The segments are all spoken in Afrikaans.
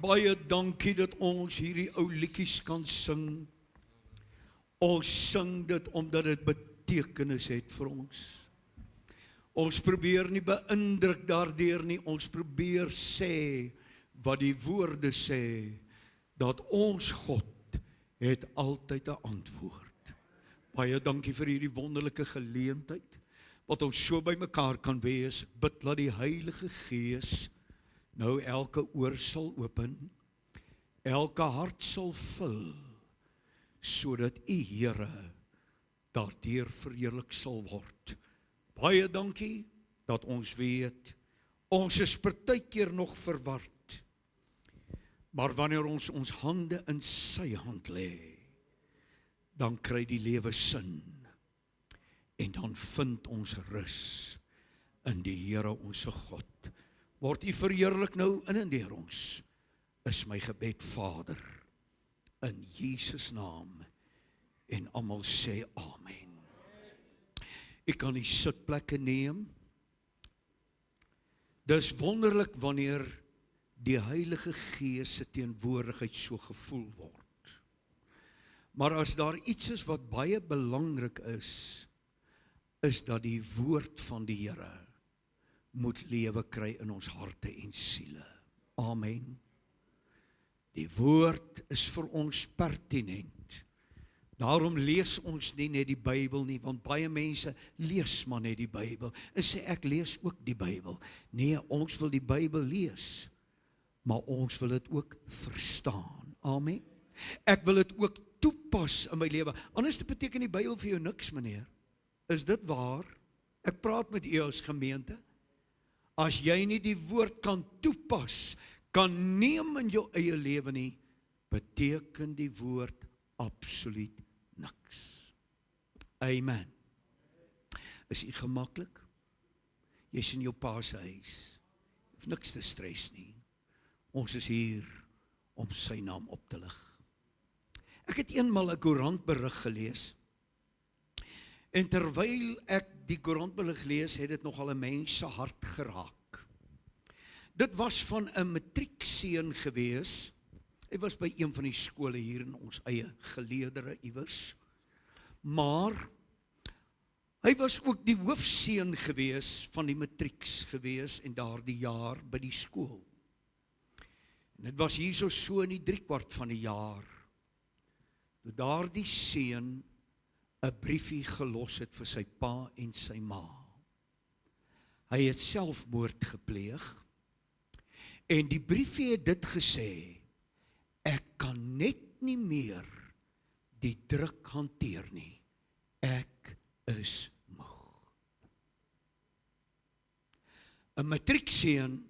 Baie dankie dat ons hierdie ou liedjies kan sing. Ons sing dit omdat dit betekenis het vir ons. Ons probeer nie beïndruk daardeur nie, ons probeer sê wat die woorde sê, dat ons God het altyd 'n antwoord. Baie dankie vir hierdie wonderlike geleentheid, wat ons so by mekaar kan wees. Ek bid dat die Heilige Gees nou elke oor sal open, elke hart sal vul, sodat U Here daardeur verheerlik sal word. Baie dankie dat ons weet, ons is partykeer nog verward, maar wanneer ons ons hande in sy hand lê, dan kry die lewe sin, en dan vind ons rus in die Here onse God. Word U verheerlik nou in en deur ons, is my gebed, Vader, in Jesus naam, en almal sê amen. Ek kan die sitplekke neem. Dis wonderlik wanneer die Heilige Gees se teenwoordigheid so gevoel word. Maar as daar iets is wat baie belangrik is dat die woord van die Here moet lewe kry in ons harte en siele. Amen. Die woord is vir ons pertinent. Daarom lees ons nie net die Bybel nie, want baie mense lees maar net die Bybel, en sê ek lees ook die Bybel. Nee, ons wil die Bybel lees, maar ons wil dit ook verstaan. Amen. Ek wil dit ook toepas in my lewe. Anders beteken die Bybel vir jou niks, meneer. Is dit waar? Ek praat met u as gemeente. As jy nie die woord kan toepas, kan neem in jou eie lewe nie, beteken die woord absoluut niks. Amen. Is u gemaklik? Jy's in jou pa se huis. Hoef niks te stres nie. Ons is hier om sy naam op te lig. Ek het eenmal 'n koerantberig gelees, en terwyl ek die koerantberig lees, het dit nogal 'n mens se hart geraak. Dit was van 'n matriekseun gewees. Hy was by een van die skole hier in ons eie geleedere iewers. Maar hy was ook die hoofseun gewees van die matrieks gewees en daardie jaar by die skool. En dit was hierso so in die 3/4 van die jaar, toe daardie seun 'n briefie gelos het vir sy pa en sy ma. Hy het selfmoord gepleeg, en die briefie het dit gesê: ek kan net nie meer die druk hanteer nie. Ek is moeg. 'n matriekseun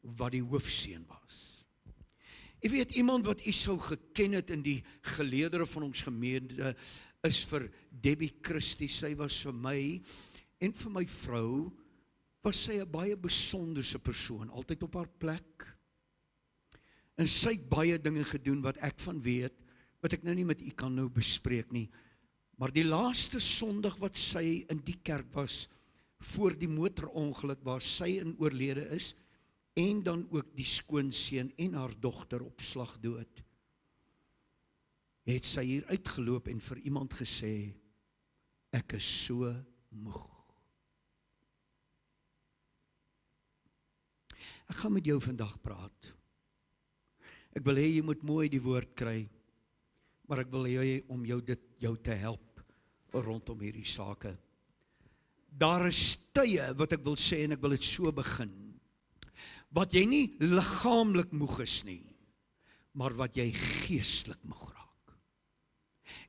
wat die hoofseun was. Jy weet, iemand wat u sou geken het in die geleedere van ons gemeente is vir Debbie Christie. Sy was vir my en vir my vrou, was sy 'n baie besonderse persoon, altyd op haar plek. En sy het baie dinge gedoen wat ek van weet, wat ek nou nie met u kan nou bespreek nie. Maar die laaste Sondag wat sy in die kerk was, voor die motorongeluk waar sy in oorlede is, en dan ook die skoonseun en haar dogter op slag dood, het sy hier uitgeloop en vir iemand gesê: ek is so moeg. Ek gaan met jou vandag praat. Ek wil hê jy moet mooi die woord kry, maar ek wil hê om jou te help rondom hierdie sake. Daar is tye wat ek wil sê, en ek wil dit so begin, wat jy nie liggaamlik moeg is nie, maar wat jy geestelik moeg raak.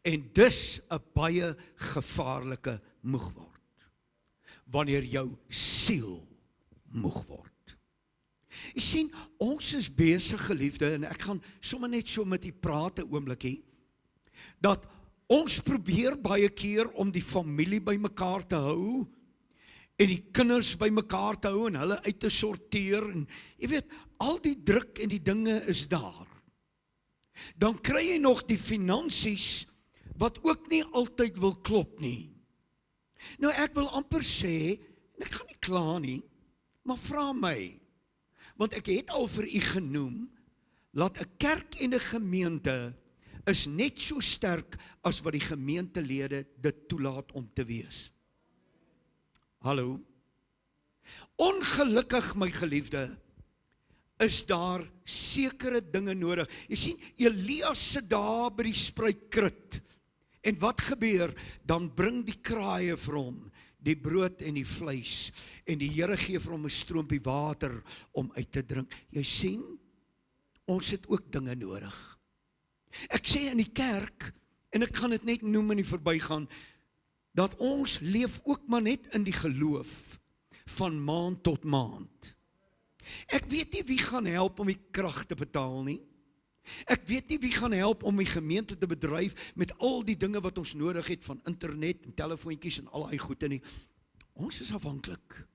En dis 'n baie gevaarlike moeg word, wanneer jou siel moeg word. Jy sien, ons is besig, geliefde, en ek gaan sommer net so met u praat 'n oombliekie, dat ons probeer baie keer om die familie by mekaar te hou, en die kinders by mekaar te hou, en hulle uit te sorteer, en jy weet, al die druk en die dinge is daar. Dan kry jy nog die finansies, wat ook nie altyd wil klop nie. Nou ek wil amper sê, en ek gaan nie kla nie, maar vra my, want ek het al vir u genoem, laat 'n kerk en 'n gemeente is net so sterk as wat die gemeentelede dit toelaat om te wees. Hallo? Ongelukkig, my geliefde, is daar sekere dinge nodig. Jy sien, Elia sit daar by die spruitkrit. En wat gebeur? Dan bring die kraaie vir hom die brood en die vleis. En die Here gee vir hom 'n stroompie water om uit te drink. Jy sien, ons het ook dinge nodig. Ek sê in die kerk, en ek gaan dit net noem in die verbygaan, dat ons leef ook maar net in die geloof van maand tot maand. Ek weet nie wie gaan help om die krag te betaal nie. Ek weet nie wie gaan help om die gemeente te bedryf met al die dinge wat ons nodig het van internet en telefoontjies en al die goede nie. Ons is afhanklik.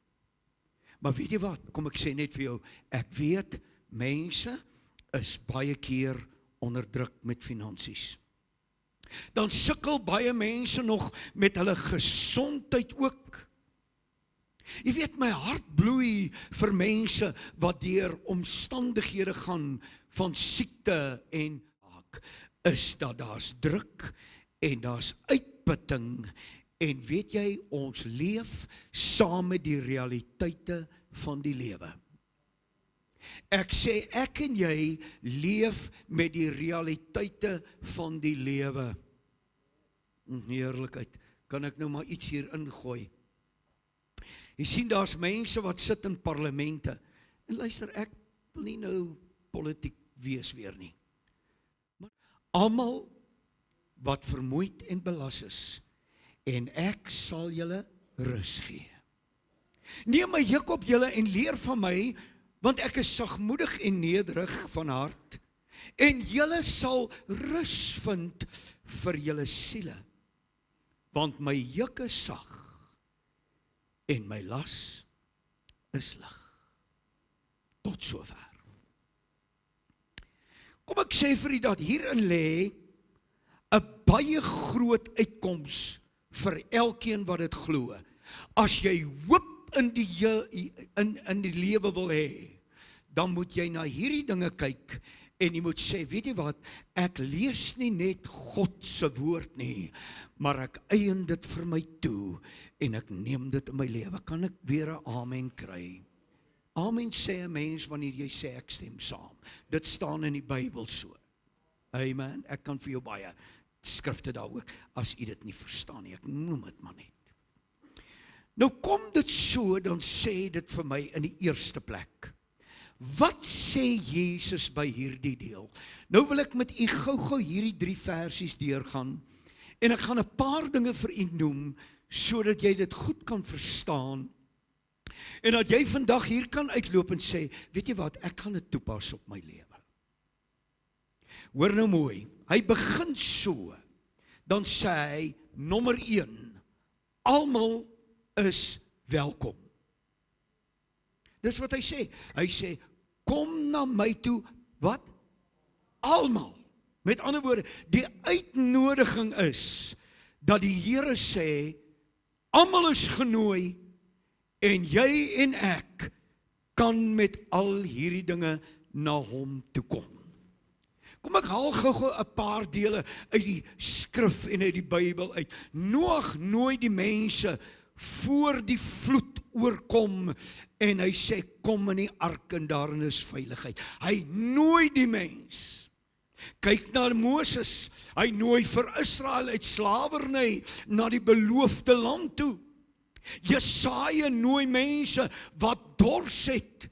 Maar weet jy wat? Kom ek sê net vir jou, ek weet mense is baie keer onderdruk met finansies. Dan sukkel baie mense nog met hulle gesondheid ook. Jy weet, my hart bloei vir mense wat deur omstandighede gaan van siekte en is dat daar's druk en daar's uitputting en weet jy, ons leef saam met die realiteite van die lewe. Ek sê, ek en jy leef met die realiteite van die lewe. Heerlikheid, kan ek nou maar iets hier ingooi? Jy sien, daar's mense wat sit in parlemente, en luister, ek wil nie nou politiek wees weer nie. Maar almal wat vermoeid en belas is, en ek sal julle rus gee. Neem my juk op julle en leer van my, want ek is sagmoedig en nederig van hart, en julle sal rus vind vir julle siele, want my juk is sag, en my las is lig. Tot sover. Kom ek sê vir u dat hierin lê 'n baie groot uitkoms vir elkeen wat dit glo. As jy hoop in die lewe wil hê, dan moet jy na hierdie dinge kyk en jy moet sê, weet jy wat, ek lees nie net God se woord nie, maar ek eien dit vir my toe en ek neem dit in my lewe. Kan ek weer 'n amen kry? Amen sê 'n mens wanneer jy sê ek stem saam. Dit staan in die Bybel so. Amen. Ek kan vir jou baie skrifte daaroor, as u dit nie verstaan nie. Ek noem dit maar net. Nou kom dit so, dan sê dit vir my in die eerste plek. Wat sê Jesus by hierdie deel? Nou wil ek met u gou-gou hierdie 3 versies deurgaan, en ek gaan 'n paar dinge vir u noem, sodat jy dit goed kan verstaan, en dat jy vandag hier kan uitloop en sê, weet jy wat, ek gaan dit toepas op my lewe. Hoor nou mooi, hy begin so, dan sê hy, nommer 1, almal is welkom. Dis wat hy sê. Hy sê, kom na my toe, wat? Almal. Met ander woorde, die uitnodiging is, dat die Here sê, almal is genooi, en jy en ek kan met al hierdie dinge na hom toe kom. Kom ek haal gou-gou 'n paar dele uit die skrif en uit die Bybel uit. Noag nooi die mense voor die vloed oorkom en hy sê, kom in die ark en daarin is veiligheid. Hy nooi die mens. Kyk na Moses, hy nooi vir Israel uit slawerny na die beloofde land toe. Jesaja nooi mense wat dors het,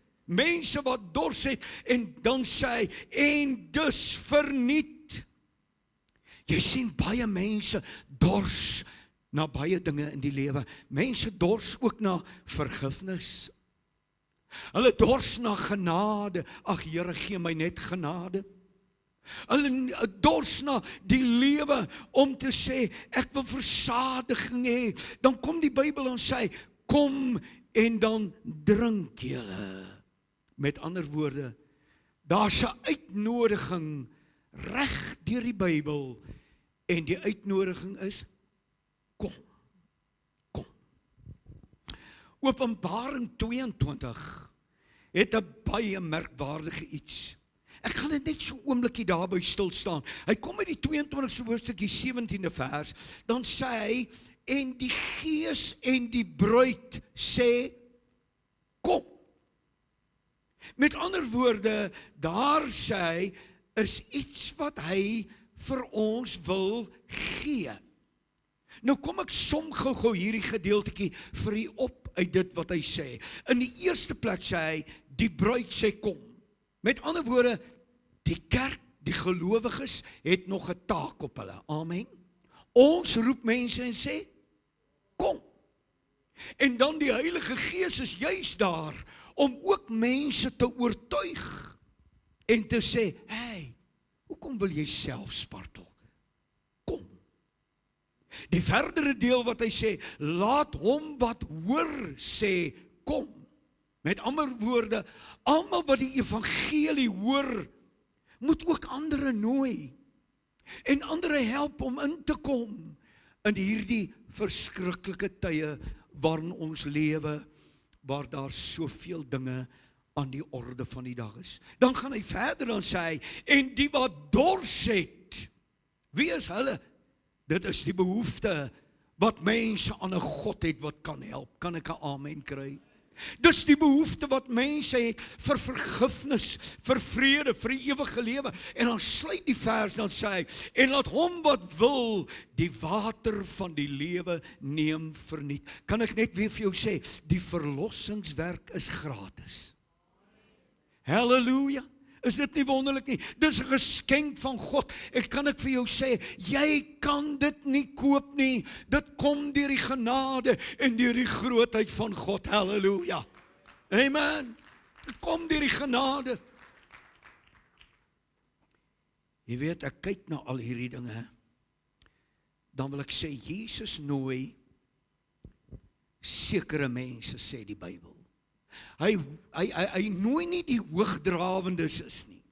en dan sê hy, en dus verniet. Jy sien baie mense dors na baie dinge in die lewe. Mense dors ook na vergifnis. Hulle dors na genade. Ag Here, gee my net genade. Hulle dors na die lewe om te sê, ek wil versadiging hê. Dan kom die Bybel en sê, kom en dan drink julle. Met ander woorde, daar's 'n uitnodiging reg deur die Bybel, en die uitnodiging is, kom. Openbaring 22 het 'n baie merkwaardige iets. Ek gaan dit net so oomblikie daarby stil staan. Hy kom met die 22ste hoofstuk, die 17de vers, dan sê hy, en die Gees en die bruid sê, kom. Met ander woorde, daar sê hy, is iets wat hy vir ons wil gee. Nou kom ek som gou hierdie gedeeltjie vir u op uit dit wat hy sê. In die eerste plek sê hy, die bruid sê kom. Met ander woorde, die kerk, die gelowiges, het nog 'n taak op hulle. Amen. Ons roep mense en sê, kom. En dan die Heilige Gees is juis daar, om ook mense te oortuig, en te sê, hey, hoekom wil jy self spartel? Kom. Die verdere deel wat hy sê, laat hom wat hoor sê, kom. Met ander woorde, almal wat die evangelie hoor, moet ook ander nooi, en ander help om in te kom, in hierdie verskriklike tye, waarin ons lewe, waar daar soveel dinge aan die orde van die dag is. Dan gaan hy verder en sê hy, en die wat dors het, wie is hulle? Dit is die behoefte wat mense aan 'n God het wat kan help. Kan ek 'n amen kry? Dis die behoefte wat mense het vir vergifnis, vir vrede, vir die ewige lewe. En dan sluit die vers, dan sê hy, en laat hom wat wil, die water van die lewe neem verniet. Kan ek net weer vir jou sê, die verlossingswerk is gratis. Halleluja. Is dit nie wonderlik nie? Dis 'n geskenk van God. Ek kan vir jou sê, jy kan dit nie koop nie. Dit kom deur die genade en deur die grootheid van God. Halleluja. Amen. Dit kom deur die genade. Jy weet, ek kyk na al hierdie dinge. Dan wil ek sê, Jesus nooi sekere mense, sê die Bybel. Hy nooi nie die hoogdrawendes is nie.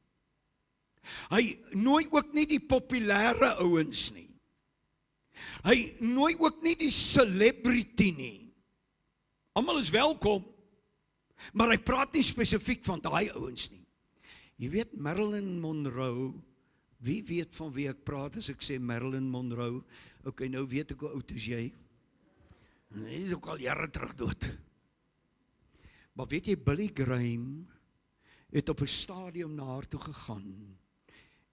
Hy nooi ook nie die populêre ouens nie. Hy nooi ook nie die celebrity nie. Almal is welkom, maar hy praat nie spesifiek van daai ouens nie. Jy weet, Marilyn Monroe, wie weet van wie ek praat as ek sê Marilyn Monroe? Ok, nou weet ek hoe oud is jy. Hy is ook al jare terug dood. Maar weet jy, Billy Graham het op 'n stadium na haar toe gegaan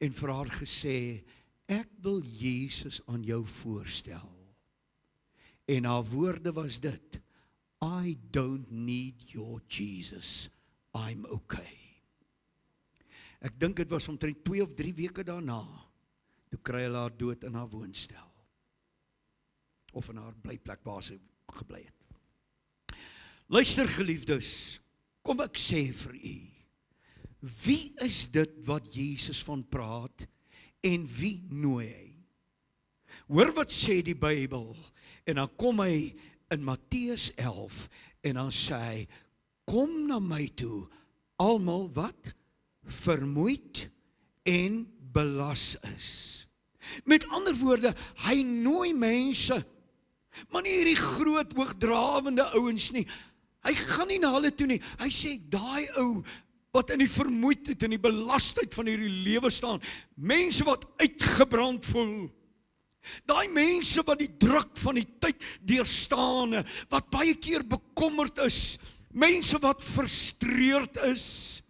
en vir haar gesê, ek wil Jesus aan jou voorstel. En haar woorde was dit, I don't need your Jesus, I'm okay. Ek dink dit was omtrent 2 of 3 weke daarna, toe kry hulle haar dood in haar woonstel. Of in haar blyplek waar sy gebly het. Luister geliefdes, kom ek sê vir u, wie is dit wat Jesus van praat en wie nooi hy? Hoor wat sê die Bybel, en dan kom hy in Matteus 11 en dan sê hy, kom na my toe, almal wat vermoeid en belas is. Met ander woorde, hy nooi mense, maar nie hierdie groot hoogdrawende ouens nie. Hy gaan nie na hulle toe nie. Hy sê, daai ou wat in die vermoeidheid en die belastheid van hierdie lewe staan, mense wat uitgebrand voel, daai mense wat die druk van die tyd deurstaan, wat baie keer bekommerd is, mense wat frustreerd is.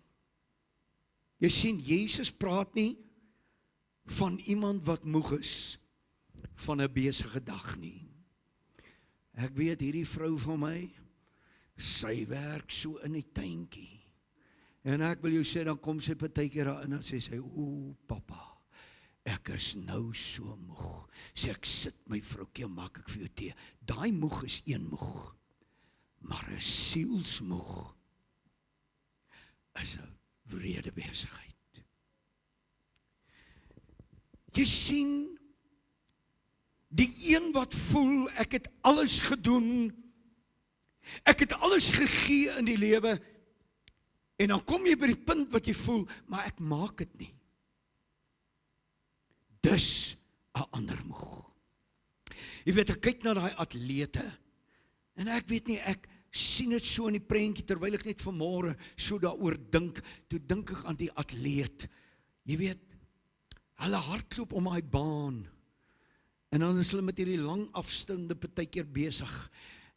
Jy sien, Jesus praat nie van iemand wat moeg is van 'n besige dag nie. Ek weet hierdie vrou van my, sy werk so in die tuintjie. En ek wil jou sê, dan kom sy partykeer daar in en sê sy, o papa, ek is nou so moeg. Sê ek sit my vroukie, maak ek vir jou tee. Daai moeg is een moeg, maar 'n sielsmoeg is 'n wrede besigheid. Jy sien, die een wat voel, ek het alles gedoen, ek het alles gegee in die lewe, en dan kom jy by die punt wat jy voel, maar ek maak dit nie. Dis 'n ander moeg. Jy weet, ek kyk na daai atlete, en ek weet nie, ek sien dit so in die prentjie, terwyl ek net vanmôre so daaroor dink, toe dink ek aan die atleet. Jy weet, hulle hardloop om daai baan, en dan is hulle met hierdie lang afstande partykeer besig,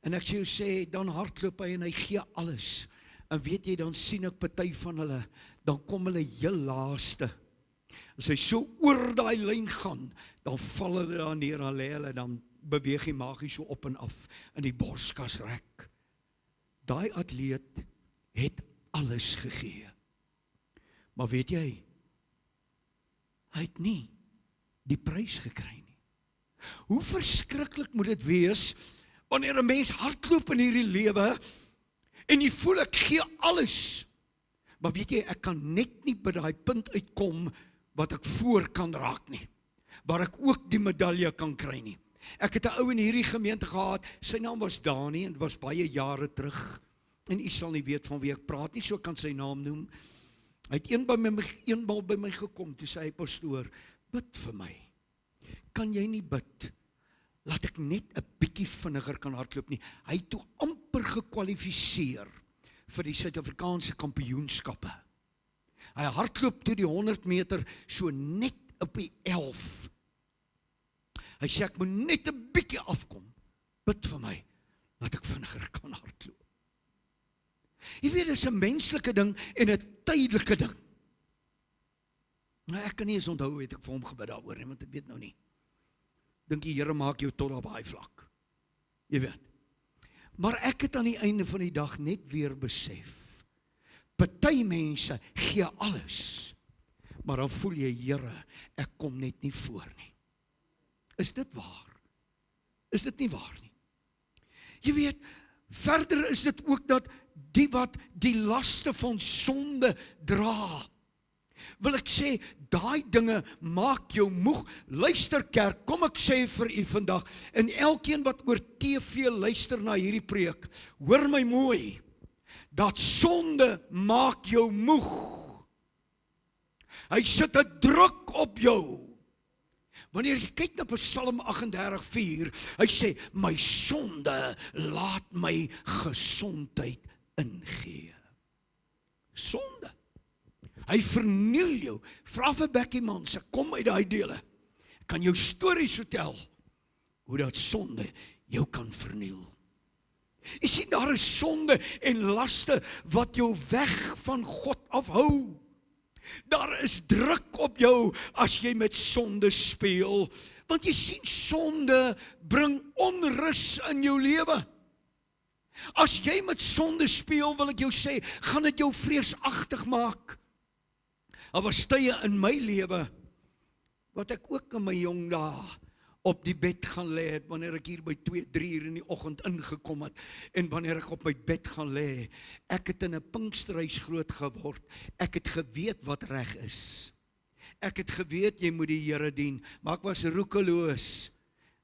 en ek sê, dan hardloop hy en hy gee alles, en weet jy, dan sien ek party van hulle, dan kom hulle heel laaste, as hy so oor daai lyn gaan, dan val hulle daar neer, dan lê hulle, dan beweeg hy magies so op en af, in die borskas rek. Daai atleet het alles gegee, maar weet jy, hy het nie die prys gekry nie. Hoe verskriklik moet dit wees, wanneer 'n mens hardloop in hierdie lewe, en jy voel ek gee alles, maar weet jy, ek kan net nie by daai punt uitkom, wat ek voor kan raak nie, waar ek ook die medalje kan kry nie. Ek het 'n ou in hierdie gemeente gehad, sy naam was Dani, en was baie jare terug, en u sal nie weet van wie ek praat nie, so kan sy naam noem. Hy het eenmaal by my gekom, toe sê hy, pastoor, bid vir my. Kan jy nie bid, laat ek net 'n bietjie vinniger kan hardloop nie. Hy het toe amper gekwalifiseer vir die Suid-Afrikaanse kampioenskappe. Hy hardloop toe die 100 meter so net op die 11. Hy sê, ek moet net 'n bietjie afkom. Bid vir my, laat ek vinniger kan hardloop. Jy weet, dit is 'n menslike ding en 'n tydelike ding. Nou, ek kan nie eens onthou, het ek vir hom gebid daaroor nie, want ek weet nou nie. Dink die Here maak jou tot op daai vlak. Jy weet. Maar ek het aan die einde van die dag net weer besef, party mense gee alles, maar dan voel jy, Here, ek kom net nie voor nie. Is dit waar? Is dit nie waar nie? Jy weet, verder is dit ook dat die wat die laste van sonde dra, wil ek sê, daai dinge maak jou moeg. Luister kerk, kom ek sê vir u vandag, en elkeen wat oor TV luister na hierdie preek, hoor my mooi, dat sonde maak jou moeg. Hy sit 'n druk op jou. Wanneer jy kyk na Psalm 38:4, hy sê, my sonde laat my gesondheid ingee. Sonde. Hy verniel jou. Vra vir Becky man, sy kom uit daai dele. Ek kan jou stories vertel, hoe dat sonde jou kan verniel. Jy sien, daar is sonde en laste wat jou weg van God afhou. Daar is druk op jou as jy met sonde speel, want jy sien, sonde bring onrus in jou lewe. As jy met sonde speel, wil ek jou sê, gaan dit jou vreesagtig maak. Daar was tye in my lewe, wat ek ook in my jong dae op die bed gaan lê het, wanneer ek hier by 2-3 uur in die oggend ingekom het, en wanneer ek op my bed gaan lê, ek het in 'n Pinksterhuis groot geword, ek het geweet wat reg is, ek het geweet jy moet die Here dien, maar ek was roekeloos,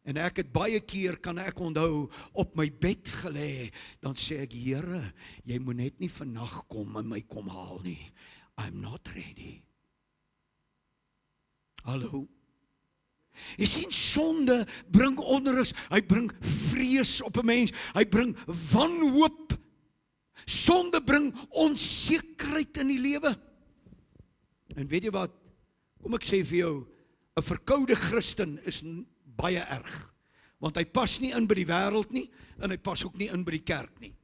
en ek het baie keer, kan ek onthou, op my bed gelê, dan sê ek, Here, jy moet net nie vannag kom en my kom haal nie, I'm not ready. Hallo? Jy sien, sonde bring onrus, hy bring vrees op 'n mens, hy bring wanhoop. Sonde bring onsekerheid in die lewe. En weet jy wat? Kom ek sê vir jou, 'n verkoude Christen is baie erg, want hy pas nie in by die wêreld nie, en hy pas ook nie in by die kerk nie.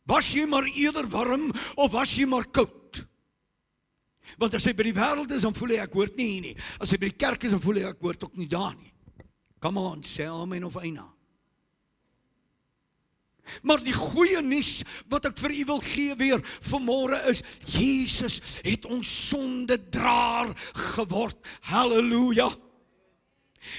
Was jy maar eerder warm, of was jy maar koud? Want as hy by die wêreld is, dan voel hy, ek hoort nie hier nie. As hy by die kerk is, dan voel hy, ek hoort ook nie daar nie. Come on, sê amen of eina. Maar die goeie nuus wat ek vir u wil gee weer vanmôre is, Jesus het ons sondedraer geword. Halleluja.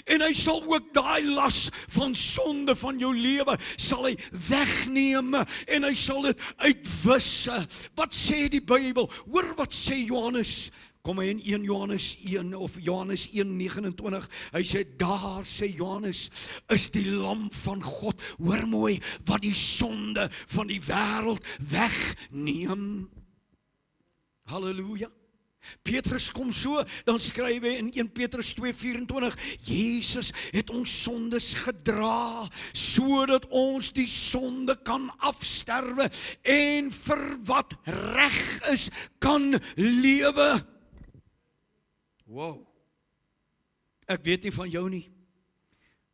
En hy sal ook daai las van sonde van jou lewe, sal hy wegneem, en hy sal dit uitwis. Wat sê die Bybel? Hoor wat sê Johannes, kom hy in 1 Johannes 1 of Johannes 1:29, hy sê, daar sê Johannes, is die lam van God, hoor mooi, wat die sonde van die wêreld wegneem. Halleluja. Petrus kom so, dan skryf hy in 1 Petrus 2:24, Jesus het ons sondes gedra, sodat ons die sonde kan afsterwe en vir wat reg is, kan lewe. Wow. Ek weet nie van jou nie,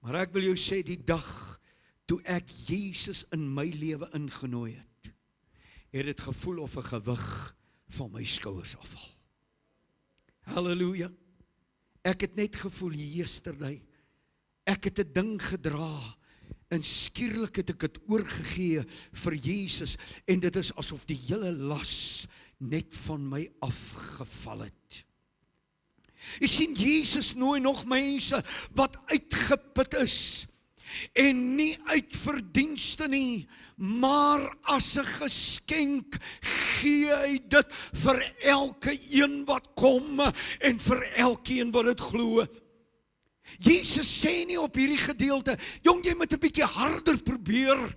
maar ek wil jou sê, die dag toe ek Jesus in my lewe ingenooi het dit gevoel of 'n gewig van my skouers afval. Halleluja. Ek het net gevoel, yesterday, ek het 'n ding gedra, en skielik het ek dit oorgegee vir Jesus, en dit is asof die hele las net van my afgeval het. Jy sien, Jesus nooi nog mense wat uitgeput is, en nie uit verdienste nie, maar as 'n geskenk gee hy dit vir elke een wat kom, en vir elkeen wat dit glo. Jesus sê nie op hierdie gedeelte, jong, jy moet 'n bietjie harder probeer,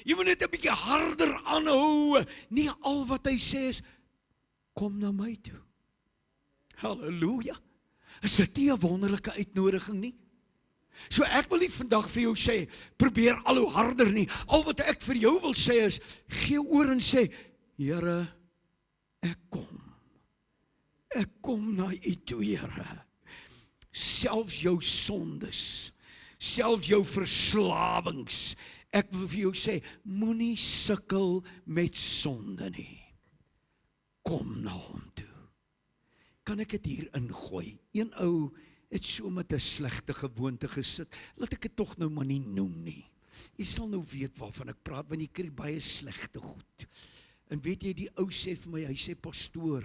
jy moet net 'n bietjie harder aanhou. Nie, al wat hy sê is, kom na my toe. Halleluja. Is dit nie 'n wonderlike uitnodiging nie? So ek wil nie vandag vir jou sê, probeer al hoe harder nie. Al wat ek vir jou wil sê is, gee oor en sê, Here, ek kom na U toe, Here. Selfs jou sondes, selfs jou verslawings, ek wil vir jou sê, moenie sukkel met sonde nie. Kom na hom toe. Kan ek dit hier ingooi? Een ou het so met 'n slegte gewoonte gesit, laat ek dit tog nou maar nie noem nie. Jy sal nou weet waarvan ek praat, want jy kry baie slegte goed. En weet jy, die ou sê vir my, hy sê, pastoor,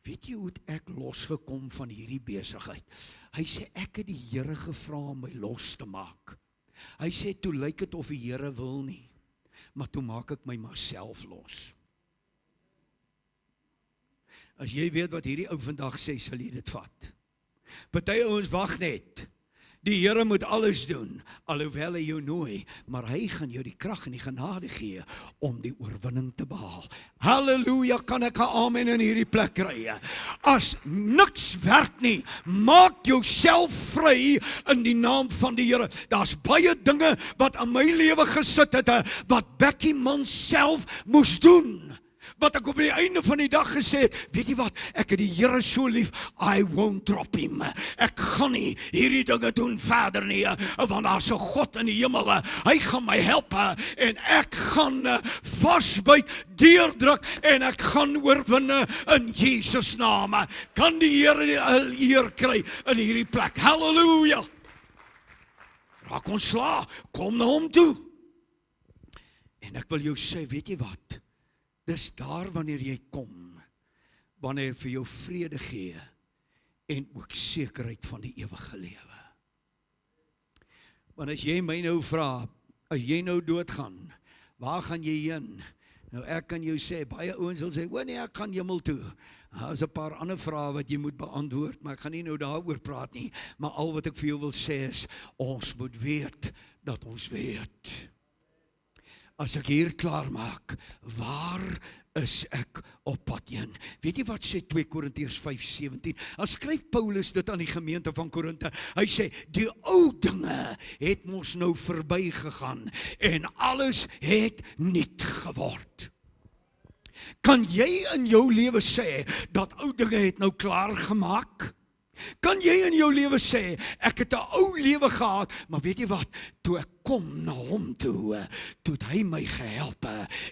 weet jy hoe het ek losgekom van hierdie besigheid? Hy sê, ek het die Here gevra om my los te maak. Hy sê, toe lyk dit of die Here wil nie, maar toe maak ek my maar self los. As jy weet wat hierdie ou vandag sê, sal jy dit vat. Party ouens wag net. Die Here moet alles doen, alhoewel hy jou nooi, maar hy gaan jou die krag en die genade gee om die oorwinning te behaal. Halleluja, kan ek 'n amen in hierdie plek kry? As niks werk nie, maak jouself vry in die naam van die Here. Daar's baie dinge wat aan my lewe gesit het, wat Becky man self moes doen. Wat ek op die einde van die dag gesê het, weet jy wat, ek het die Here so lief, I won't drop him. Ek gaan nie hierdie dinge doen verder nie, want daar's 'n God in die hemel, hy gaan my help, en ek gaan vasbyt, deurdruk, en ek gaan oorwin in Jesus naam. Kan die Here die eer kry in hierdie plek? Halleluja! Raak ontslae, kom na hom toe. En ek wil jou sê, weet jy wat? Dis daar wanneer jy kom, wanneer hy vir jou vrede gee, en ook sekerheid van die ewige lewe. Want as jy my nou vra, as jy nou doodgaan, waar gaan jy heen? Nou ek kan jou sê, baie ouens sal sê, o nee, ek gaan hemel toe. Daar is 'n paar ander vrae wat jy moet beantwoord, maar ek gaan nie nou daaroor praat nie. Maar al wat ek vir jou wil sê is, ons moet weet, dat ons weet. As ek hier klaar maak, waar is ek op pad heen? Weet jy wat sê 2 Korintiërs 5:17? Dan skryf Paulus dit aan die gemeente van Korinte. Hy sê, die ou dinge het mos nou verby gegaan, en alles het nuut geword. Kan jy in jou lewe sê, dat ou dinge het nou klaar gemaak? Kan jy in jou lewe sê, ek het 'n ou lewe gehad, maar weet jy wat, toe ek kom na hom toe, toe het hy my gehelp,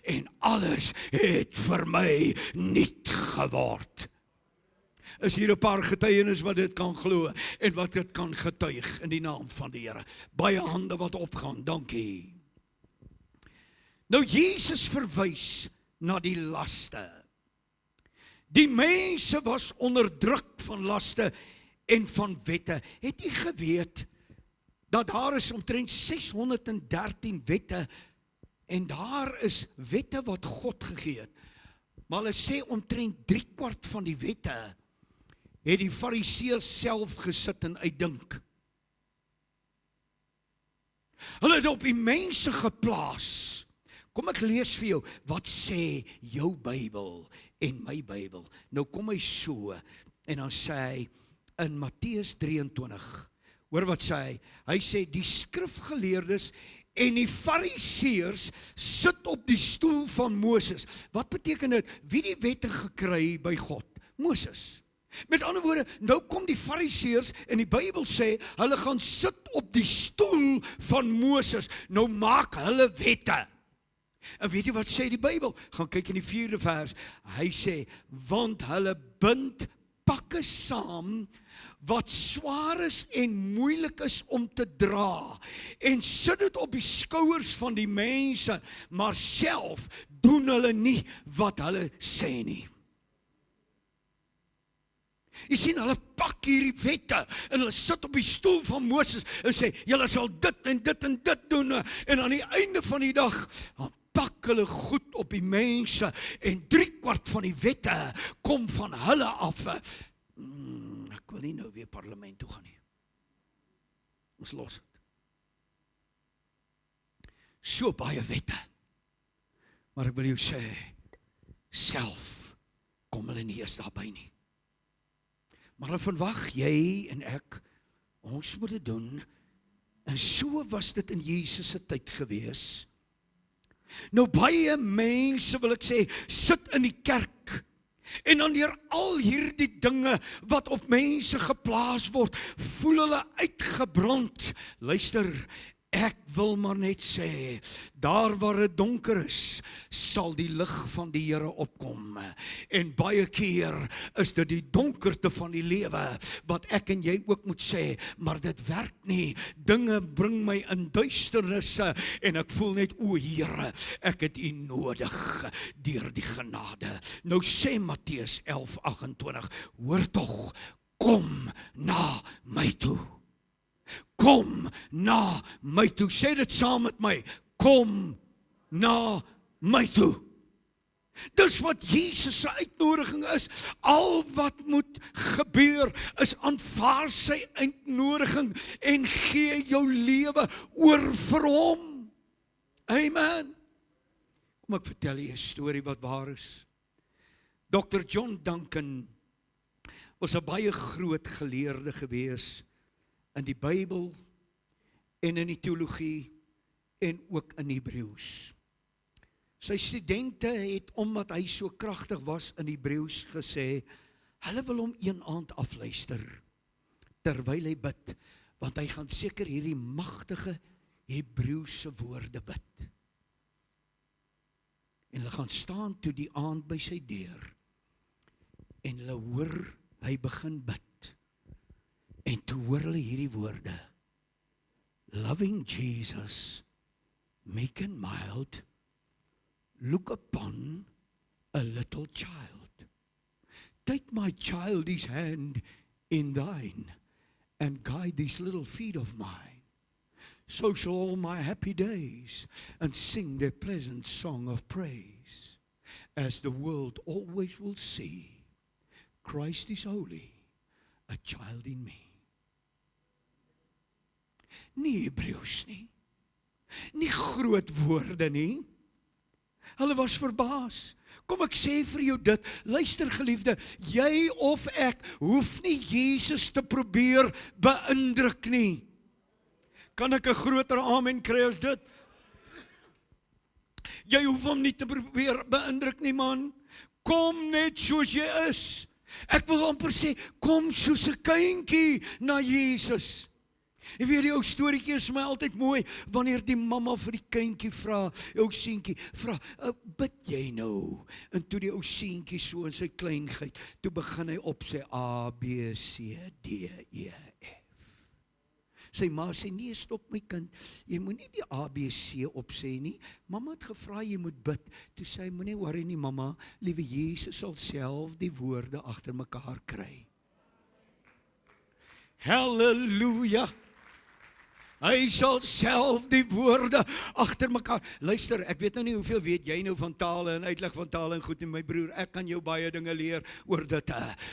en alles het vir my nuut geword. Is hier 'n paar getuienis wat dit kan glo, en wat dit kan getuig in die naam van die Here. Baie hande wat opgaan, dankie. Nou Jesus verwys na die laste. Die mense was onderdruk van laste en van wette. Het jy geweet dat daar is omtrent 613 wette, en daar is wette wat God gegee het. Maar hulle sê omtrent 3/4 van die wette het die Fariseërs self gesit en uitdink. Hulle het op die mense geplaas. Kom ek lees vir jou, wat sê jou Bybel en my Bybel? Nou kom hy so, en dan sê hy, in Matteus 23, hoor wat sê hy? Hy sê, die skrifgeleerdes en die fariseërs sit op die stoel van Moses. Wat beteken dit? Wie die wette gekry by God? Moses. Met ander woorde, nou kom die fariseërs en die Bybel sê, hulle gaan sit op die stoel van Moses. Nou maak hulle wette. En weet jy wat sê die Bybel? Gaan kyk in die 4de vers. Hy sê, want hulle bind pakke saam wat swaar is en moeilik is om te dra, en sit dit op die skouers van die mense, maar self doen hulle nie wat hulle sê nie. Jy sien, hulle pak hierdie wette, en hulle sit op die stoel van Moses, en sê, julle sal dit en dit en dit doen, en aan die einde van die dag, dan pak hulle goed op die mense, en 3/4 van die wette kom van hulle af. Ek wil nie nou weer parlement toe gaan nie. Ons los het. So baie wette. Maar ek wil jou sê, self kom hulle nie eers daarby nie. Maar hulle verwag jy en ek, ons moet dit doen, en so was dit in Jesus se tyd gewees. Nou baie mense, wil ek sê, sit in die kerk, en dan deur al hierdie dinge wat op mense geplaas word, voel hulle uitgebrand. Luister, ek wil maar net sê, daar waar dit donker is, sal die lig van die Here opkom. En baie keer is dit die donkerte van die lewe, wat ek en jy ook moet sê, maar dit werk nie. Dinge bring my in duisternisse, en ek voel net, o Here, ek het U nodig, deur die genade. Nou sê Matteus 11:28, hoor tog, kom na my toe. Kom na my toe. Sê dit saam met my. Kom na my toe. Dis wat Jesus se uitnodiging is. Al wat moet gebeur is aanvaar sy uitnodiging en gee jou lewe oor vir hom. Amen. Kom ek vertel jy 'n storie wat waar is. Dr. John Duncan was 'n baie groot geleerde gewees in die Bybel en in die teologie en ook in Hebreëus. Sy studente het, omdat hy so kragtig was in Hebreëus, gesê, hulle wil hom een aand afluister, terwyl hy bid, want hy gaan seker hierdie magtige Hebreëse woorde bid. En hulle gaan staan toe die aand by sy deur, en hulle hoor hy begin bid. En toe hoor hulle hierdie woorde, loving Jesus, meek and mild, look upon a little child. Take my childish hand in thine, and guide these little feet of mine. So shall all my happy days, and sing their pleasant song of praise, as the world always will see, Christ is holy, a child in me. Nie Hebreëus nie, nie groot woorde nie, hulle was verbaas. Kom ek sê vir jou dit, luister geliefde, jy of ek hoef nie Jesus te probeer beïndruk nie. Kan ek 'n groter amen kry as dit? Jy hoef hom nie te probeer beïndruk nie, man. Kom net soos jy is. Ek wil amper sê, kom soos 'n kindjie na Jesus. Jy weet, die ou storieetjie is my altyd mooi, wanneer die mamma vir die kindjie vra, ou seentjie, vra, bid jy nou? En toe die ou seentjie so in sy kleinheid, toe begin hy op sy A, B, C, D, E, F. Sy ma sê, nee, stop my kind, jy moet nie die A, B, C opsê nie. Mamma het gevra, jy moet bid. Toe sê hy, moenie worry nie, mamma, liewe Jesus sal self die woorde agter mekaar kry. Halleluja! Hy sal self die woorde agter mekaar. Luister, ek weet nou nie hoeveel weet jy nou van tale en uitleg van tale en goed nie, my broer, ek kan jou baie dinge leer oor dit.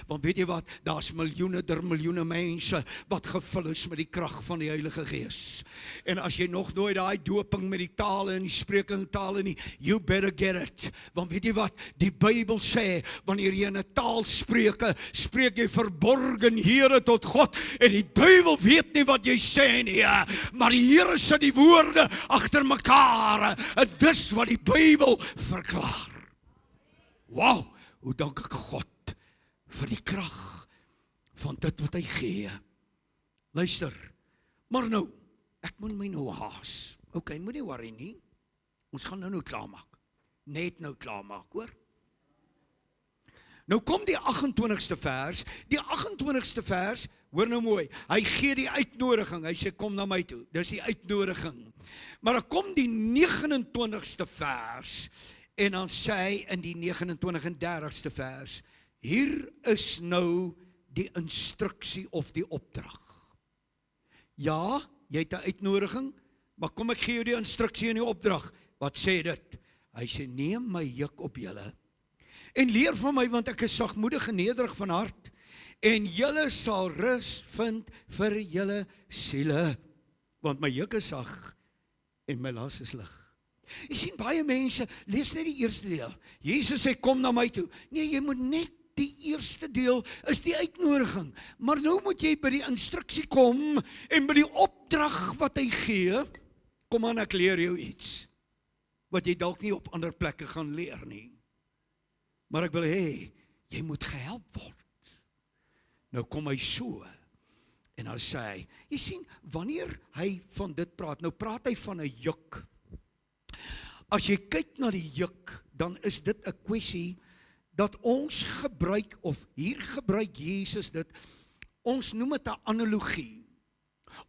Want weet jy wat, daar's miljoene mense wat gevul is met die krag van die Heilige Gees. En as jy nog nooit daai doping met die tale en die spreking tale nie, you better get it. Want weet jy wat, die Bybel sê, wanneer jy in 'n taal spreek jy verborgen Here tot God, en die duiwel weet nie wat jy sê nie. Maar die Here sit die woorde agter mekaar, en dis wat die Bybel verklaar. Wow, hoe dank ek God vir die krag van dit wat hy gee. Luister, maar nou, ek moet my nou haas. Ok, moet nie worry nie. Ons gaan nou klaarmaak. Net nou klaarmaak, hoor. Nou kom die 28ste vers. Die 28ste vers, hoor nou mooi, hy gee die uitnodiging, hy sê kom na my toe, dis die uitnodiging. Maar dan kom die 29ste vers, en dan sê hy in die 29 en 30ste vers, hier is nou die instruksie of die opdrag. Ja, jy het 'n uitnodiging, maar kom ek gee jou die instruksie en die opdrag. Wat sê dit? Hy sê, neem my juk op julle, en leer van my, want ek is sagmoedig en nederig van hart, en julle sal rus vind vir julle siele, want my juk is sag, en my las is lig. Jy sien, baie mense, lees net die eerste deel. Jesus sê, kom na my toe. Nee, jy moet net die eerste deel, is die uitnodiging. Maar nou moet jy by die instruksie kom, en by die opdrag wat hy gee, kom aan, ek leer jou iets, wat jy dalk nie op ander plekke gaan leer nie. Maar ek wil hê, jy moet gehelp word. Nou kom hy so, en dan sê hy, jy sien, wanneer hy van dit praat, nou praat hy van 'n juk. As jy kyk na die juk, dan is dit 'n kwessie, dat ons gebruik, of hier gebruik Jesus dit, ons noem dit 'n analogie,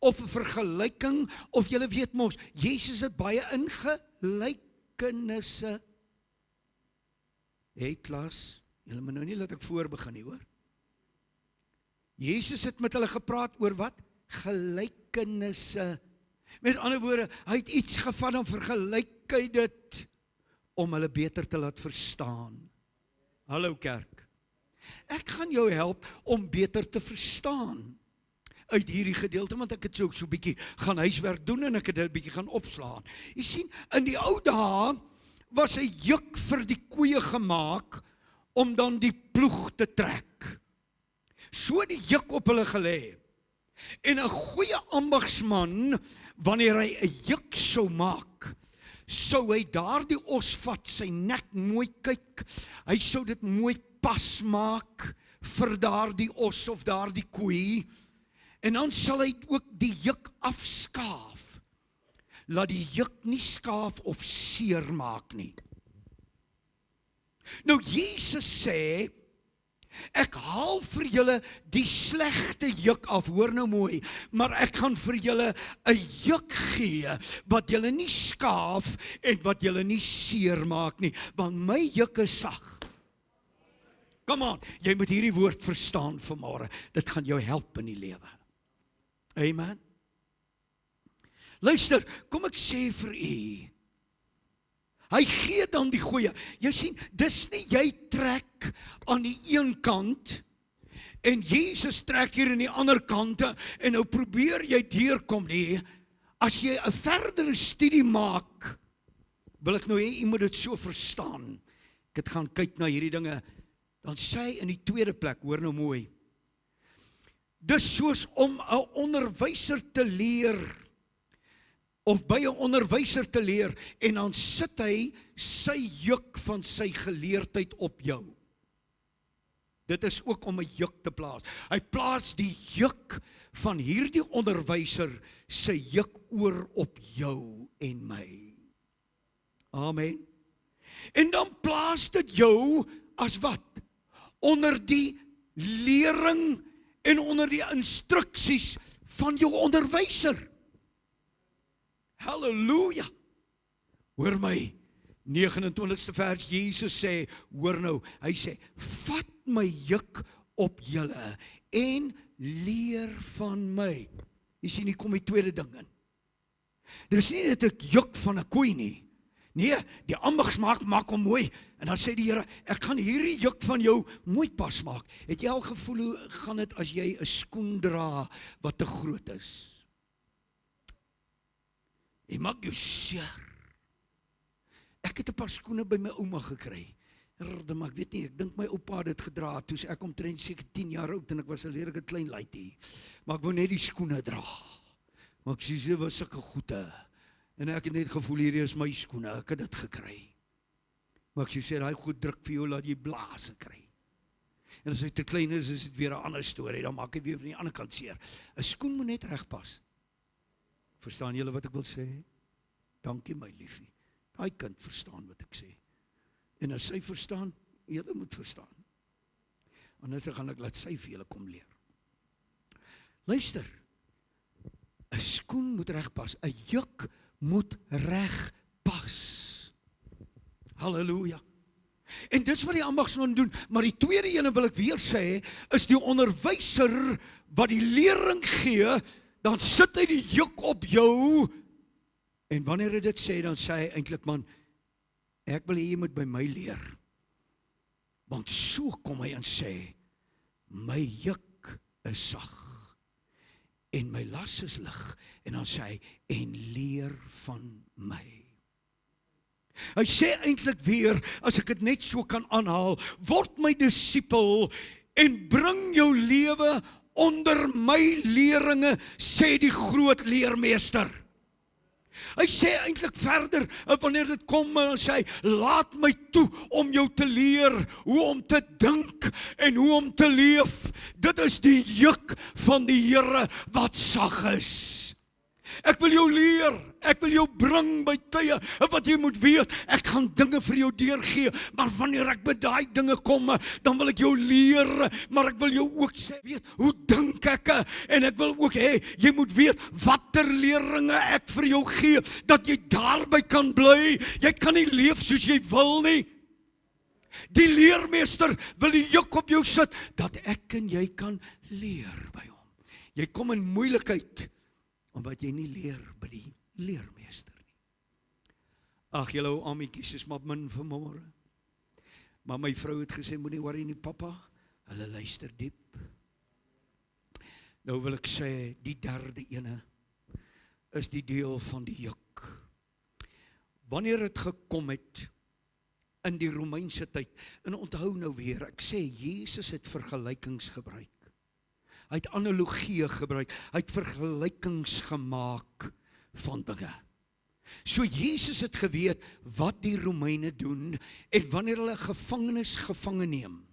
of 'n vergelyking, of julle weet mos, Jesus het baie in gelykenisse. Hey klas, julle moet nou nie laat ek voorbegin nie, hoor. Jesus het met hulle gepraat oor wat? Gelykenisse. Met ander woorde, hy het iets gevat en vergelyk hy dit, om hulle beter te laat verstaan. Hallo kerk. Ek gaan jou help om beter te verstaan uit hierdie gedeelte, want ek het so 'n bietjie gaan huiswerk doen en ek het dit 'n bietjie gaan opslaan. Jy sien, in die ou dae was 'n juk vir die koeie gemaak om dan die ploeg te trek. So die juk op hulle gelê. En 'n goeie ambagsman, wanneer hy 'n juk sou maak, sou hy daardie os vat, sy nek mooi kyk, hy sou dit mooi pas maak vir daardie os of daardie koei, en dan sal hy ook die juk afskaaf, laat die juk nie skaaf of seer maak nie. Nou Jesus sê, ek haal vir julle die slegte juk af, hoor nou mooi, maar ek gaan vir julle 'n juk gee, wat julle nie skaaf, en wat julle nie seer maak nie, want my juk is sag. Come on, jy moet hierdie woord verstaan vanmôre, dit gaan jou help in die lewe. Amen. Luister, kom ek sê vir u, hy gee dan die goeie. Jy sien, dis nie jy trek aan die een kant, en Jesus trek hier aan die ander kante, en nou probeer jy deurkom nie. As jy 'n verdere studie maak, wil ek nou hê, jy moet dit so verstaan. Ek het gaan kyk na hierdie dinge, dan sê hy in die tweede plek, hoor nou mooi, dis soos om 'n onderwyser te leer, of by 'n onderwyser te leer, en dan sit hy sy juk van sy geleerdheid op jou. Dit is ook om 'n juk te plaas. Hy plaas die juk van hierdie onderwyser, sy juk oor op jou en my. Amen. En dan plaas dit jou as wat? Onder die lering en onder die instruksies van jou onderwyser. Halleluja. Hoor my, 29ste vers, Jesus sê, hoor nou, hy sê, vat my juk op julle en leer van my. Jy sien, hier kom die tweede ding in. Dis nie net 'n juk van 'n koei nie. Nee, die ambags maak hom mooi. En dan sê die Here, ek gaan hierdie juk van jou mooi pas maak. Het jy al gevoel hoe gaan dit as jy 'n skoen dra wat te groot is? Jy maak jou seer. Ek het 'n paar skoene by my ouma gekry. Maar ek weet nie, ek dink my oupa het dit gedra, toe ek omtrent seker 10 jaar oud en ek was 'n leerlike klein laitie. Maar ek wou net die skoene dra. Maar ek sê, dit was sulke goede. En ek het net gevoel, hierdie is my skoene, ek het dit gekry. Maar ek sê, daai goed druk vir jou, laat jy blaas kry. En as hy te klein is dit weer 'n ander storie, dan maak hy weer van die ander kant seer. 'n Skoen moet net reg pas. Verstaan julle wat ek wil sê? Dankie my liefie. Daai kind verstaan wat ek sê. En as sy verstaan, julle moet verstaan. Anders gaan ek laat sy vir julle kom leer. Luister, 'n skoen moet reg pas, 'n juk moet reg pas. Halleluja. En dis wat die ambagsman doen, maar die tweede ene wil ek weer sê, is die onderwyser wat die lering gee, dan sit hy die juk op jou, en wanneer hy dit sê, dan sê hy eintlik, man, ek wil hê jy moet by my leer. Want so kom hy en sê, my juk is sag, en my las is lig, en dan sê hy, en leer van my. Hy sê eintlik weer, as ek dit net so kan aanhaal, word my disipel, en bring jou lewe onder my leringe, sê die groot leermeester. Hy sê eintlik verder, wanneer dit kom, dan sê hy, laat my toe om jou te leer, hoe om te dink, en hoe om te leef. Dit is die juk van die Here wat sag is. Ek wil jou leer, ek wil jou bring by tye, wat jy moet weet, ek gaan dinge vir jou deurgee, maar wanneer ek by daai dinge kom, dan wil ek jou leer, maar ek wil jou ook sê, weet, hoe dink ek, en ek wil ook hê, jy moet weet, watter leringe ek vir jou gee, dat jy daarby kan bly, jy kan nie leef soos jy wil nie. Die leermeester wil die juk op jou sit, dat ek en jy kan leer by hom. Jy kom in moeilikheid, omdat jy nie leer by die leermeester nie. Ag, julle ou ametjies is maar min vanmôre. Maar my vrou het gesê, moenie worry nie, papa, hulle luister diep. Nou wil ek sê, die derde ene is die deel van die juk. Wanneer het gekom het in die Romeinse tyd, en onthou nou weer, ek sê, Jesus het vergelykings gebruik. Hy het analogieë gebruik, hy het vergelykings gemaak van dinge. So Jesus het geweet wat die Romeine doen, en wanneer hulle gevangenes gevange neem,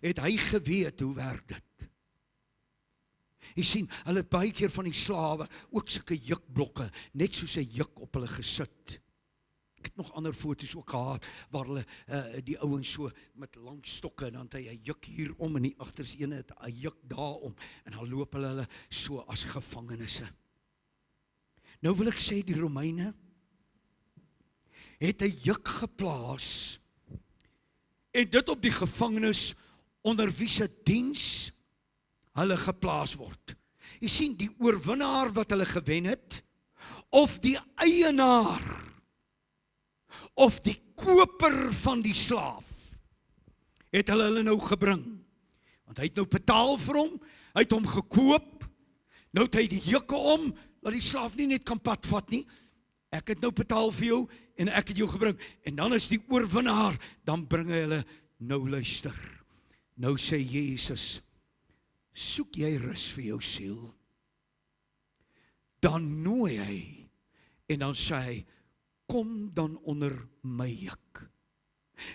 het hy geweet hoe werk dit. Jy sien, hulle het baie keer van die slawe, ook sulke jukblokke, net soos 'n juk op hulle gesit. Ek het nog ander foto's ook gehad, waar hulle die ouens so met lang stokke, en dan het hy 'n juk hier om, en die agterste ene het 'n juk daar om, en dan loop hulle so as gevangenisse. Nou wil ek sê, die Romeine het 'n juk geplaas, en dit op die gevangenes, onder wie se diens hulle geplaas word. Jy sien, die oorwinnaar wat hulle gewen het, of die eienaar, of die koper van die slaaf, het hulle nou gebring. Want hy het nou betaal vir hom, hy het hom gekoop, nou het hy die jukke om, dat die slaaf nie net kan pad vat nie, ek het nou betaal vir jou, en ek het jou gebring, en dan is die oorwinnaar, dan bring hy hulle, nou luister, nou sê Jesus, soek jy rus vir jou siel, dan nooi hy, en dan sê hy, kom dan onder my juk.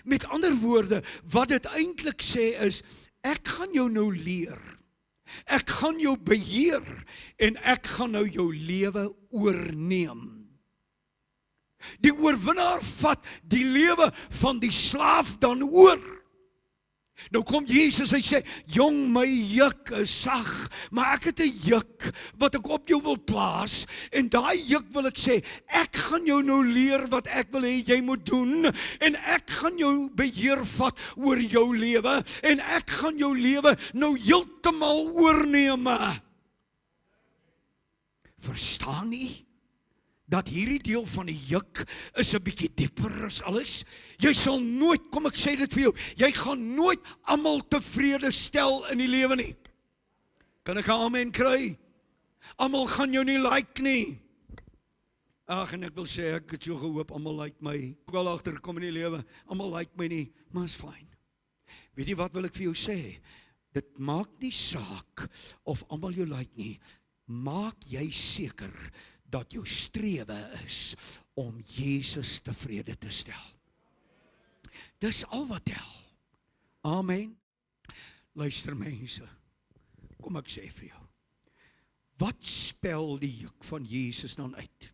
Met ander woorde, wat dit eintlik sê is, ek gaan jou nou leer, ek gaan jou beheer, en ek gaan nou jou lewe oorneem. Die oorwinnaar vat die lewe van die slaaf dan oor. Nou kom Jesus, hy sê, jong, my juk is sag, maar ek het 'n juk wat ek op jou wil plaas, en daai juk wil ek sê, ek gaan jou nou leer wat ek wil hê jy moet doen, en ek gaan jou beheer vat oor jou lewe, en ek gaan jou lewe nou heeltemal oorneem. Verstaan nie? dat hierdie deel van die juk is 'n bietjie dieper as alles. Jy sal nooit, kom ek sê dit vir jou, jy gaan nooit almal tevrede stel in die lewe nie. Kan ek 'n amen kry? Almal gaan jou nie like nie. Ag, en ek wil sê, ek het so gehoop, almal like my. Ek wil agterkom in die lewe, almal like my nie, maar is fyn. Weet jy wat wil ek vir jou sê? Dit maak nie saak of almal jou like nie. Maak jy seker dat jou strewe is om Jesus tevrede te stel. Dis al wat tel. Amen. Luister mense, kom ek sê vir jou. Wat spel die juk van Jesus dan uit?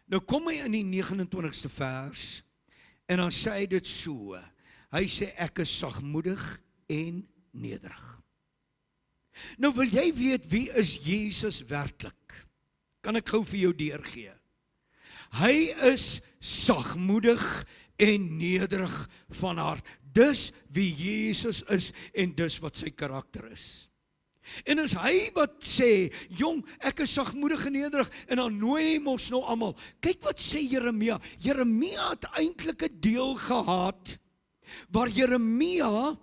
Nou kom hy in die 29ste vers, en dan sê hy dit so, hy sê ek is sagmoedig en nederig. Nou wil jy weet wie is Jesus werklik? Kan ek gou vir jou deurgee? Hy is sagmoedig en nederig van hart. Dis wie Jesus is en dis wat sy karakter is. En is hy wat sê, jong, ek is sagmoedig en nederig, en dan nooi hy ons nou almal. Kyk wat sê Jeremia. Jeremia het eintlik 'n deel gehad, waar Jeremia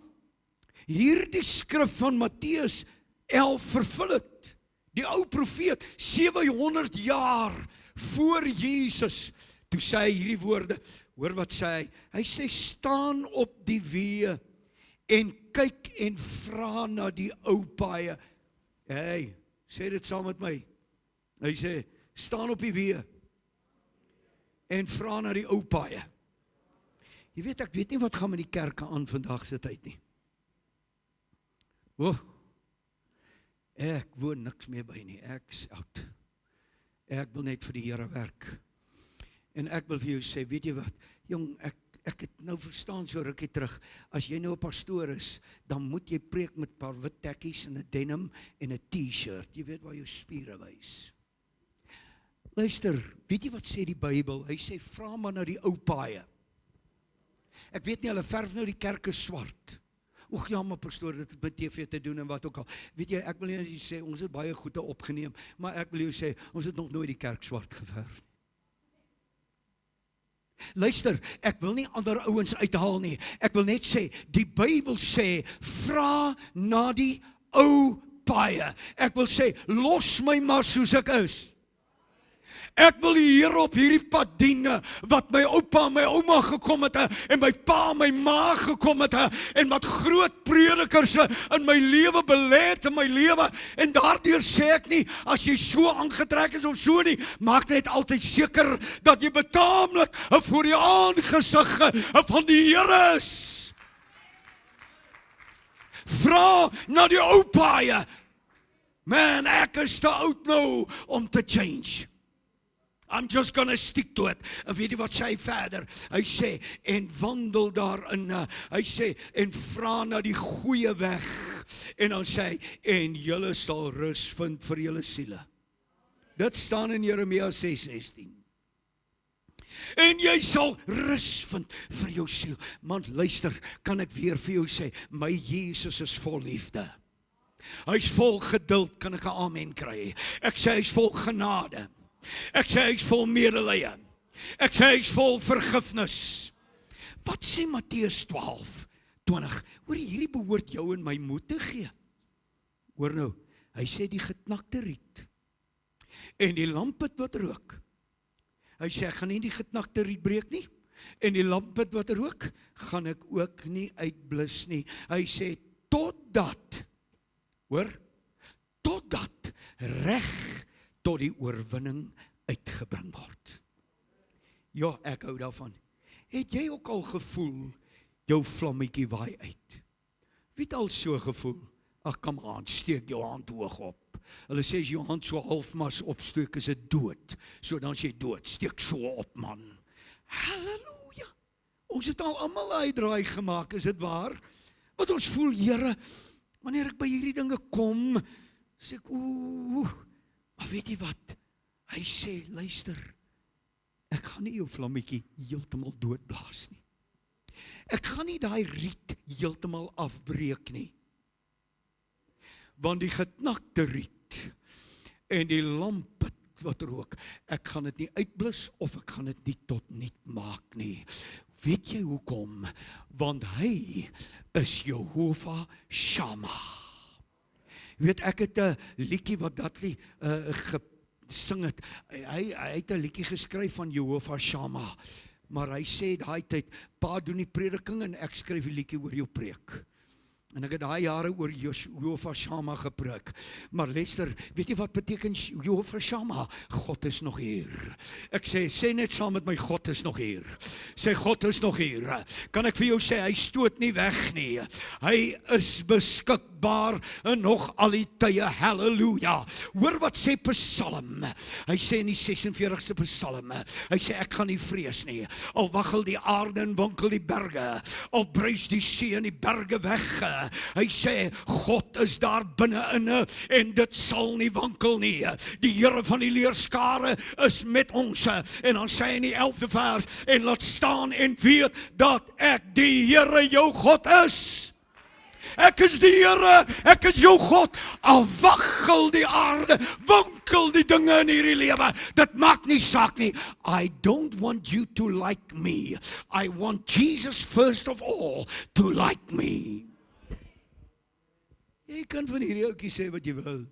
hierdie skrif van Matteus 11 vervul het. Die ou profeet, 700 jaar voor Jesus, toe sê hy hierdie woorde, hoor wat sê hy? Hy sê, staan op die weë, en kyk en vra na die ou paaie. Hey, sê dit saam met my. Hy sê, staan op die weë, en vra na die ou paaie. Jy weet, ek weet nie wat gaan met die kerke aan vandag se tyd nie. Ek woon niks meer by nie, ek's oud. Ek wil net vir die Here werk. En ek wil vir jou sê, weet jy wat, jong, ek het nou verstaan so rukkie terug, as jy nou 'n pastoor is, dan moet jy preek met 'n paar wit tekkies en 'n denim en 'n t-shirt, jy weet waar jou spiere wys. Luister, weet jy wat sê die Bybel? Hy sê, vra maar na die ou paaie. Ek weet nie, hulle verf nou die kerke swart. Oeg, ja, maar pastoor, dit het met TV te doen en wat ook al. Weet jy, ek wil nie sê, ons het baie goede opgeneem, maar ek wil jou sê, ons het nog nooit die kerk swart geverf. Luister, ek wil nie ander ouens uithaal nie. Ek wil net sê, die Bybel sê, vra na die ou paaie. Ek wil sê, los my maar soos ek is. Ek wil die Here op hierdie pad dien, wat my oupa en my ouma gekom het, en my pa en my ma gekom het, en wat groot predikers in my lewe belê het in my lewe, en daardeur sê ek nie, as jy so aangetrek is of so nie, maak net altyd seker, dat jy betaamlik voor die aangesig van die Here is. Vra na die ou paaie. Man, ek is te oud nou om te change. I'm just gonna stick to it. En weet jy wat sê hy verder? Hy sê, en wandel daarin, hy sê, en vra na die goeie weg, en dan sê hy, en julle sal rus vind vir julle siele. Dit staan in Jeremia 6:16. En jy sal rus vind vir jou siel. Man, luister, kan ek weer vir jou sê, my Jesus is vol liefde. Hy is vol geduld, kan ek 'n amen kry? Ek sê hy is vol genade. Ek sê hy is vol medelee. Ek sê hy is vol vergifnis. Wat sê Matteus 12:20? Hoor, hierdie behoort jou en my moed te gee. Hoor nou, hy sê die geknakte riet en die lampet wat rook. Hy sê ek gaan nie die geknakte riet breek nie, en die lampet wat rook gaan ek ook nie uitblus nie. Hy sê totdat, hoor, totdat reg tot die oorwinning uitgebring word. Ja, ek hou daarvan. Het jy ook al gevoel, jou vlammetjie waai uit? Wie het al so gevoel? Ag, kom aan, steek jou hand hoog op. Hulle sê as jou hand so halfmas opsteek, is dit dood. So dan is jy dood, steek so op, man. Halleluja. Ons het al almal uitdraai gemaak, is dit waar? Want ons voel, Here, wanneer ek by hierdie dinge kom, sê ek, maar weet jy wat? Hy sê, luister, ek gaan nie jou vlammetjie heeltemal doodblaas nie. Ek gaan nie daai riet heeltemal afbreek nie. Want die geknakte riet en die lampet wat ook. Ek gaan dit nie uitblus of ek gaan dit nie tot niet maak nie. Weet jy hoekom? Want hy is Jehovah Shammah. Weet, ek het 'n liedjie wat Dudley gesing het. Hy het 'n liedjie geskryf van Jehovah Shammah. Maar hy sê daai tyd, pa doen die prediking en ek skryf die liedjie oor jou preek. En ek het daai jare oor Jehovah Shammah gepreek. Maar luister, weet jy wat beteken Jehovah Shammah? God is nog hier. Ek sê net saam met my, God is nog hier. Sê, God is nog hier. Kan ek vir jou sê, hy stoot nie weg nie. Hy is beskikbaar in nog al die tye. Halleluja. Hoor wat sê Psalm. Hy sê in die 46ste Psalm, hy sê, ek gaan nie vrees nie. Al waggel die aarde en wankel die berge, al bruis die see en die berge weg. Hy sê, God is daar binne-inne en dit sal nie wankel nie. Die Here van die leerskare is met ons. En dan sê hy in die 11de vers, en laat staan en weet dat ek die Here jou God is. Ek is die Here, ek is jou God. Al waggel die aarde, wankel die dinge in hierdie lewe, dit maak nie saak nie. I don't want you to like me. I want Jesus first of all to like me. Jy kan van hierdie ouetjie sê wat jy wil.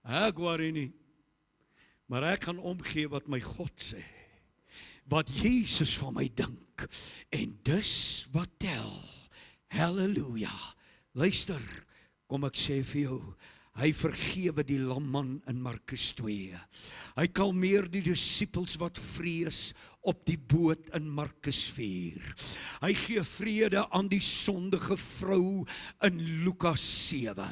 Ek worry nie. Maar ek gaan omgee wat my God sê. Wat Jesus van my dink. En dis wat tel. Halleluja. Luister, kom ek sê vir jou, hy vergewe die lamman in Markus 2. Hy kalmeer die disippels wat vrees op die boot in Markus 4. Hy gee vrede aan die sondige vrou in Lukas 7.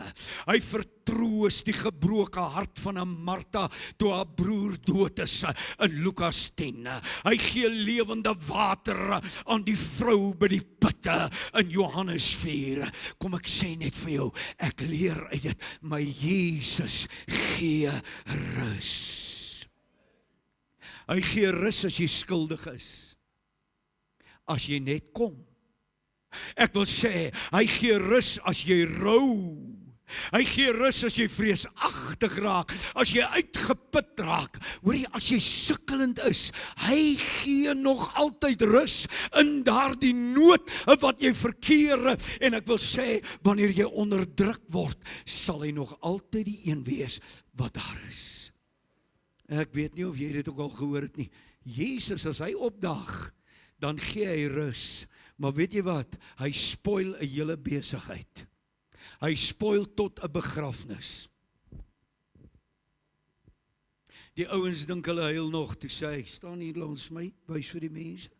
Hy vertroos die gebroke hart van 'n Martha toe haar broer dood is in Lukas 10. Hy gee lewende water aan die vrou by die putte in Johannes 4. Kom ek sê net vir jou, ek leer uit dit, my Jesus gee rus. Hy gee rus as jy skuldig is. As jy net kom. Ek wil sê, hy gee rus as jy rou. Hy gee rus as jy vreesagtig raak, as jy uitgeput raak. Hoor jy, as jy sukkelend is, hy gee nog altyd rus in daardie nood wat jy verkeer. En ek wil sê, wanneer jy onderdruk word, sal hy nog altyd die een wees wat daar is. Ek weet nie of jy dit ook al gehoor het nie. Jesus, as hy opdaag, dan gee hy rus. Maar weet jy wat? Hy spoil 'n hele besigheid. Hy spoil tot 'n begrafnis. Die ouens dink hulle huil nog, toe sê hy, staan hier langs my, wys vir die mense.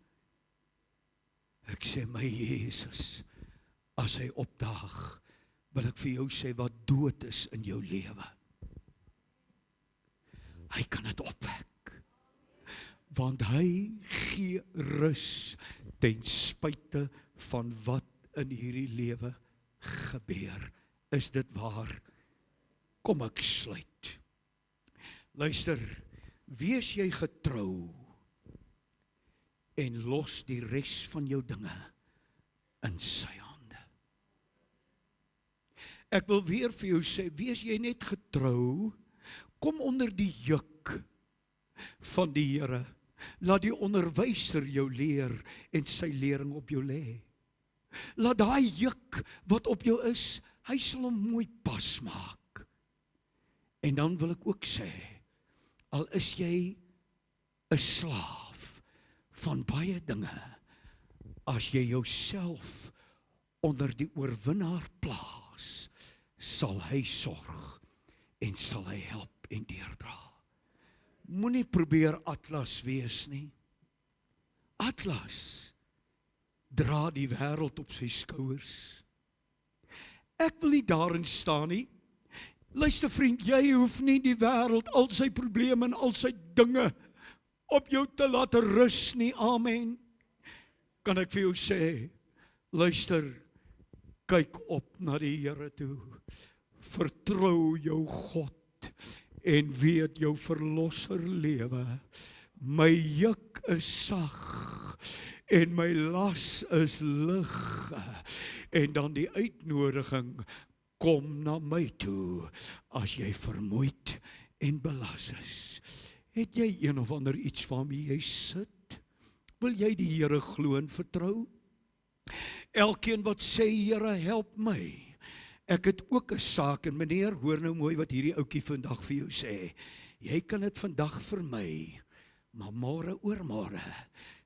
Ek sê, my Jesus, as hy opdaag, wil ek vir jou sê wat dood is in jou lewe. Hy kan dit opwek, want hy gee rus ten spyte van wat in hierdie lewe gebeur. Is dit waar? Kom ek sluit. Luister, wees jy getrou en los die res van jou dinge in sy hande. Ek wil weer vir jou sê, wees jy net getrou, kom onder die juk van die Here. Laat die onderwyser jou leer en sy lering op jou lê. Laat daai juk wat op jou is, hy sal hom mooi pas maak. En dan wil ek ook sê, al is jy 'n slaaf van baie dinge, as jy jouself onder die oorwinnaar plaas, sal hy sorg en sal hy help en deurdra. Moenie probeer Atlas wees nie. Atlas dra die wêreld op sy skouers. Ek wil nie daarin staan nie. Luister vriend, jy hoef nie die wêreld, al sy probleme en al sy dinge op jou te laat rus nie. Amen. Kan ek vir jou sê, luister, kyk op na die Here toe. Vertrou jou God en weet jou verlosser lewe. My juk is sag en my las is lig. En dan die uitnodiging, kom na my toe as jy vermoeid en belas is. Het jy een of ander iets waarmee jy sit? Wil jy die Here glo en vertrou? Elkeen wat sê, Here, help my. Ek het ook 'n saak, en meneer, hoor nou mooi wat hierdie ouetjie vandag vir jou sê. Jy kan dit vandag vir my, maar môre oormôre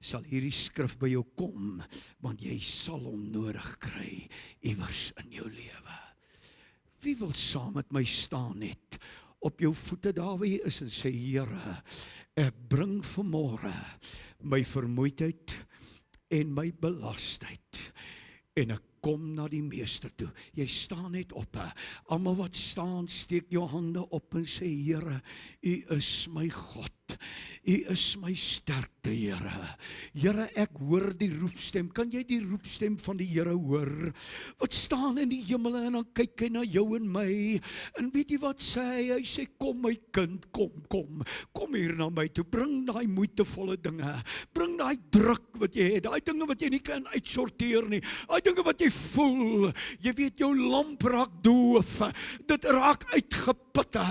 sal hierdie skrif by jou kom, want jy sal hom nodig kry iewers in jou lewe. Wie wil saam met my staan net op jou voete daar waar jy is en sê, Here, ek bring vanmôre my vermoeidheid en my belastheid en ek kom na die meester toe. Jy staan net op. Almal wat staan, steek jou hande op en sê, Here, U is my God. U is my sterkte, Here. Here, ek hoor die roepstem. Kan jy die roepstem van die Here hoor? Wat staan in die hemele en dan kyk hy na jou en my. En weet jy wat sê hy? Hy sê, kom my kind, kom hier na my toe. Bring daai moeitevolle dinge. Bring daai druk wat jy het. Daai dinge wat jy nie kan uitsorteer nie. Daai dinge wat jy voel. Jy weet jou lamp raak doof. Dit raak uitgeputte.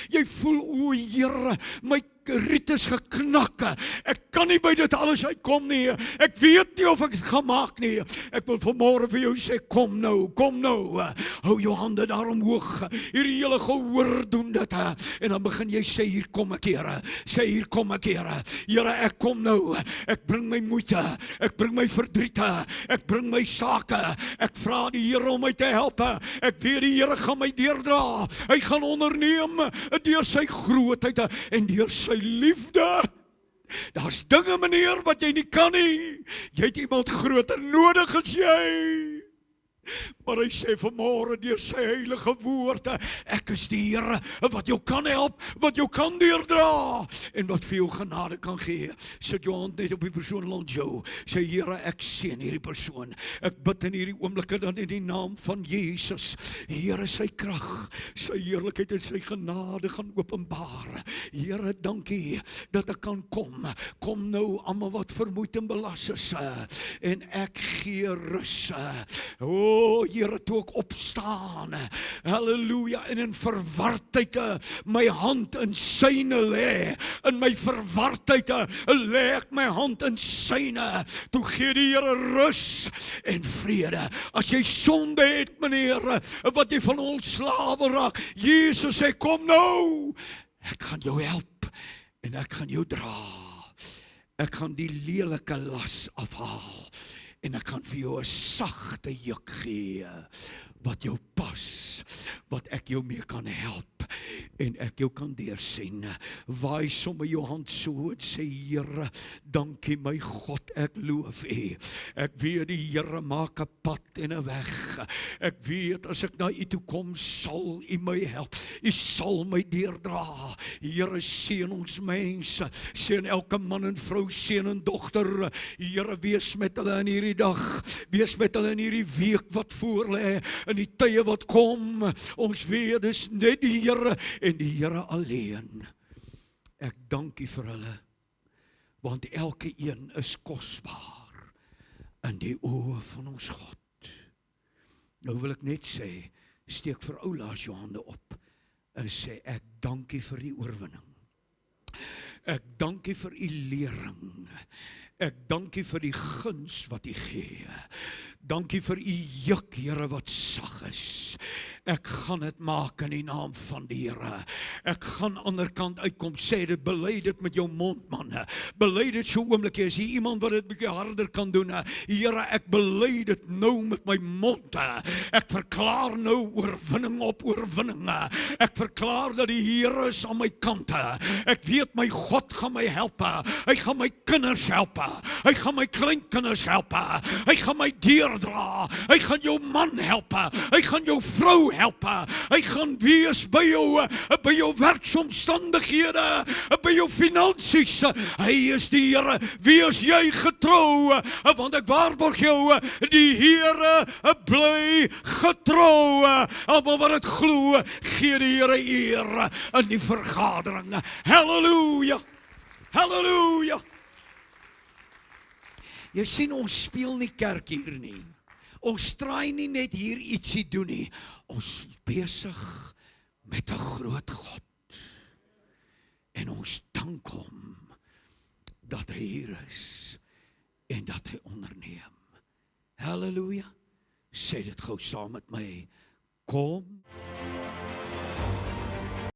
Jy voel, o Here, my riet is geknakke. Ek kan nie by dit alles uitkom nie. Ek weet nie of ek het gaan maak nie. Ek wil vanmôre vir jou sê, kom nou. Hou jou hande daar omhoog. Hierdie hele gehoor doen dit. En dan begin jy sê, hier kom ek, Here. Sê, hier kom ek, Here. Here, ek kom nou. Ek bring my moeite. Ek bring my verdriete. Ek bring my sake. Ek vra die Here om my te help. Ek weet die Here gaan my deurdra. Hy gaan onderneem deur sy grootheid en deur sy liefde. Daar's dinge, meneer, wat jy nie kan nie. Jy het iemand groter nodig as jy. Maar hy sê vanmôre deur sy heilige woorde, ek is die Here wat jou kan help, wat jou kan deurdra en wat vir jou genade kan gee. Sit jou hand net op die persoon langs jou. Sê, Here, ek seën hierdie persoon. Ek bid in hierdie oomblik dan in die naam van Jesus. Here, sy krag, sy heerlikheid en sy genade gaan openbaar. Here, dankie dat ek kan kom. Kom nou almal wat vermoeid en belas is en ek gee rus. O, Here, toe ek opstaan, halleluja, en in verwardheid my hand in syne lê, in my verwardheid lê ek my hand in syne, toe gee die Here rus en vrede. As jy sonde het, meneer, wat jy van ontslawe raak, Jesus sê, kom nou, ek gaan jou help, en ek gaan jou dra, ek gaan die lelike las afhaal, en ek kan vir jou 'n sagte juk gee, wat jou pas, wat ek jou mee kan help, en ek jou kan deursien. Waai sommer jou hand so en sê, Here, dankie my God, ek loof U. Ek weet die Here maak 'n pad en 'n weg. Ek weet as ek na U toe kom, sal U my help. U sal my deurdra. Here, seën ons mense, seën elke man en vrou, seun en dogter. Here, wees met hulle in hierdie dag, wees met hulle in hierdie week wat voor lê, in die tye wat kom. Ons weet dis net die Here en die Here alleen. Ek dank U vir hulle, want elke een is kosbaar in die oë van ons God. Nou wil ek net sê, steek vir ou Lars jou hande op en sê, ek dank U vir die oorwinning. Ek dank U vir U lering. Ek dank U vir die guns wat U gee. Dank U vir U juk, Here, wat sag is. Ek gaan dit maak in die naam van die Here. Ek gaan ander kant uitkom, sê dit, bely dit met jou mond, man. Bely dit so oomblikie, as jy iemand wat dit bietjie harder kan doen. Here, ek bely dit nou met my mond. Ek verklaar nou oorwinning op oorwinning. Ek verklaar dat die Here is aan my kant. Ek weet my God gaan my help. Hy gaan my kinders help. Hy gaan my kleinkinders help. Hy gaan my deurdra. Hy gaan jou man help. Hy gaan jou vrou help. Hy gaan wees by jou werksomstandighede, by jou finansies. Hy is die Here. Wees jy getrou, want ek waarborg jou, die Here bly getrou. Almal wat dit glo, gee die Here eer in die vergadering. Halleluja. Halleluja. Jy sien, ons speel nie kerk hier nie. Ons traai nie net hier ietsie doen nie. Ons is besig met 'n groot God. En ons dank hom dat hy hier is en dat hy onderneem. Halleluja. Sê dit gou saam met my. Kom.